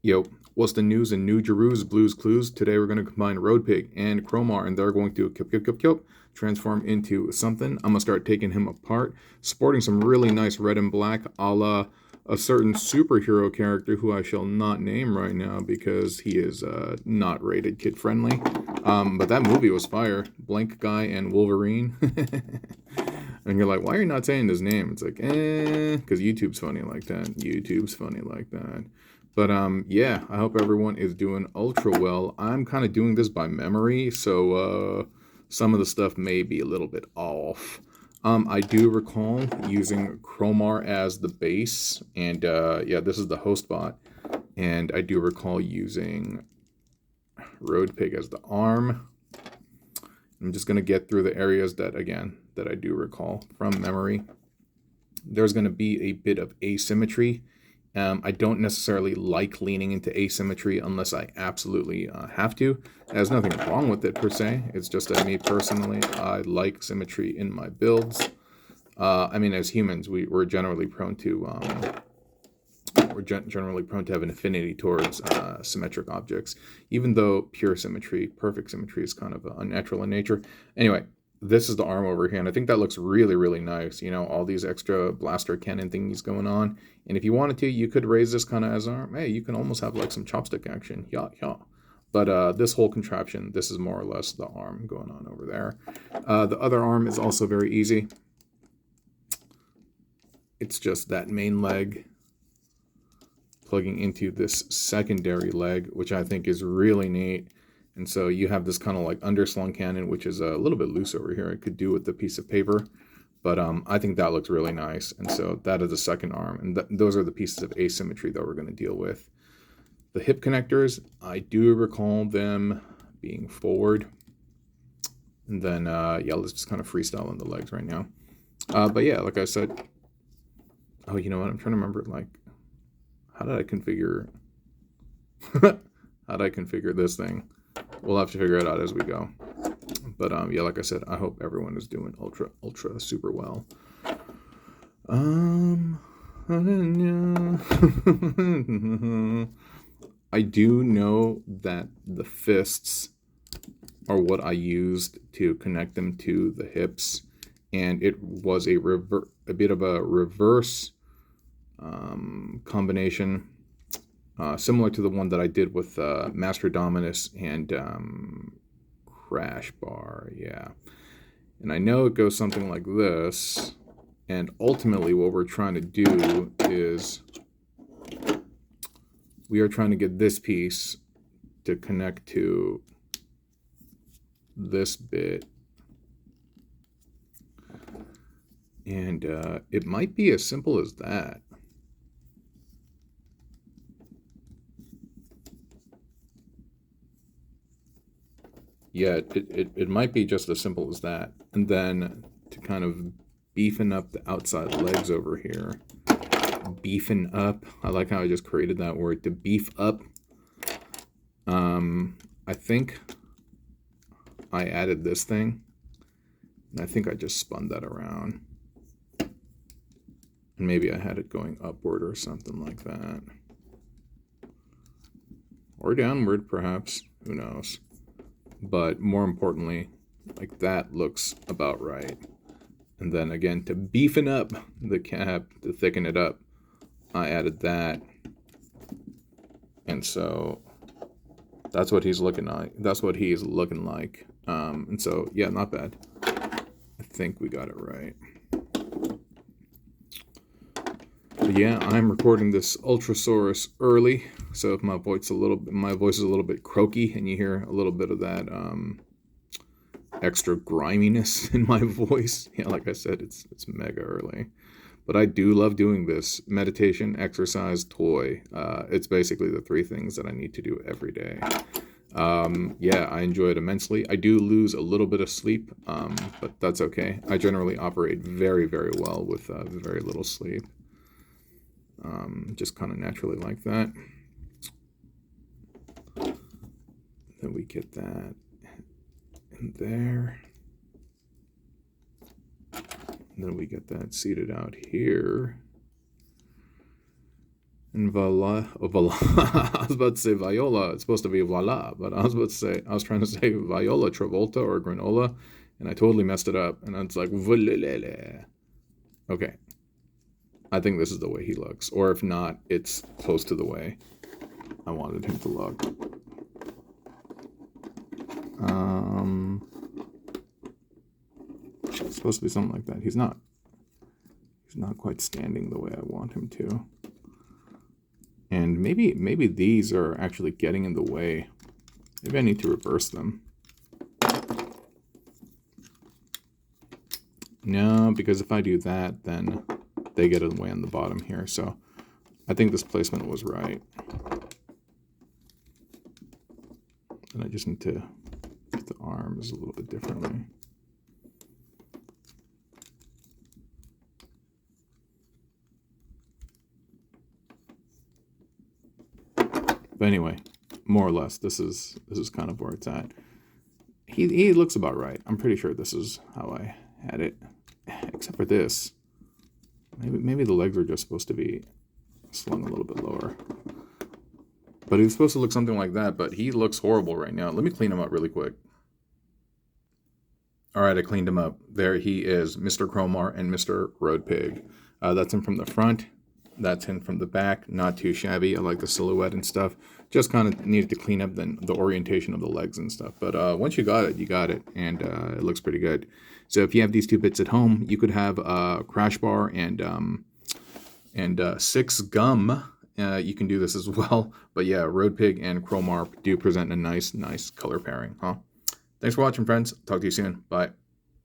Yo, what's the news in New Jeru's Blues Clues? Today we're going to combine Road Pig and Cromar, and they're going to transform into something. I'm going to start taking him apart, sporting some really nice red and black a la a certain superhero character who I shall not name right now because he is not rated kid friendly. But that movie was fire. Blank Guy and Wolverine. And you're like, why are you not saying his name? It's like, because YouTube's funny like that. YouTube's funny like that. But yeah, I hope everyone is doing ultra well. I'm kind of doing this by memory, so some of the stuff may be a little bit off. I do recall using Cromar as the base, and yeah, this is the host bot. And I do recall using Road Pig as the arm. I'm just going to get through the areas that I do recall from memory. There's going to be a bit of asymmetry. I don't necessarily like leaning into asymmetry unless I absolutely have to. There's nothing wrong with it per se. It's just that me personally, I like symmetry in my builds. I mean, as humans, we're generally prone to have an affinity towards symmetric objects, even though pure symmetry, perfect symmetry, is kind of unnatural in nature. Anyway, this is the arm over here, and I think that looks really, really nice. You know, all these extra blaster cannon thingies going on. And if you wanted to, you could raise this kind of as an arm. Hey, you can almost have like some chopstick action. Yeah, yeah. But this whole contraption, this is more or less the arm going on over there. The other arm is also very easy. It's just that main leg plugging into this secondary leg, which I think is really neat. And so you have this kind of like underslung cannon, which is a little bit loose over here. I could do with the piece of paper, but I think that looks really nice. And so that is the second arm. And those are the pieces of asymmetry that we're going to deal with. The hip connectors, I do recall them being forward. And then, yeah, let's just kind of freestyle on the legs right now. But yeah, like I said, oh, you know what? I'm trying to remember, like, how did I configure this thing? We'll have to figure it out as we go. But yeah, like I said, I hope everyone is doing ultra super well. I do know that the fists are what I used to connect them to the hips, and it was a bit of a reverse combination, similar to the one that I did with Master Dominus and Crash Bar, yeah. And I know it goes something like this, and ultimately what we're trying to do is we are trying to get this piece to connect to this bit. And it might be as simple as that. Yeah, it might be just as simple as that. And then to kind of beefing up the outside legs over here. Beefing up. I like how I just created that word, to beef up. I think I added this thing. And I think I just spun that around. And maybe I had it going upward or something like that. Or downward, perhaps. Who knows? But more importantly, like that looks about right. And then again, to beefing up the cap, to thicken it up, I added that. And so that's what he's looking like. And so, yeah, not bad. I think we got it right. But yeah, I'm recording this Ultrasaurus early, so if my voice is a little bit croaky, and you hear a little bit of that extra griminess in my voice, yeah, like I said, it's mega early. But I do love doing this: meditation, exercise, toy. It's basically the three things that I need to do every day. Yeah, I enjoy it immensely. I do lose a little bit of sleep, but that's okay. I generally operate very, very well with very little sleep. Just kind of naturally like that. Then we get that in there. And then we get that seated out here. And voila, oh, voila. I was about to say Viola. It's supposed to be voila, but I was trying to say Viola Travolta or granola, and I totally messed it up. And it's like, volelele. Okay. I think this is the way he looks. Or if not, it's close to the way I wanted him to look. It's supposed to be something like that. He's not quite standing the way I want him to. And maybe these are actually getting in the way. Maybe I need to reverse them. No, because if I do that, then they get in the way on the bottom here. So I think this placement was right. And I just need to get the arms a little bit differently. But anyway, more or less, this is kind of where it's at. He looks about right. I'm pretty sure this is how I had it, except for this. Maybe the legs are just supposed to be slung a little bit lower. But he's supposed to look something like that, but he looks horrible right now. Let me clean him up really quick. All right, I cleaned him up. There he is, Mr. Cromar and Mr. Road Pig. That's him from the front. That's him from the back. Not too shabby. I like the silhouette and stuff. Just kind of needed to clean up the orientation of the legs and stuff. But once you got it, you got it. And it looks pretty good. So if you have these two bits at home, you could have a crash bar and 6 gum. You can do this as well. But yeah, Road Pig and Cromar do present a nice color pairing, huh? Thanks for watching, friends. Talk to you soon. Bye.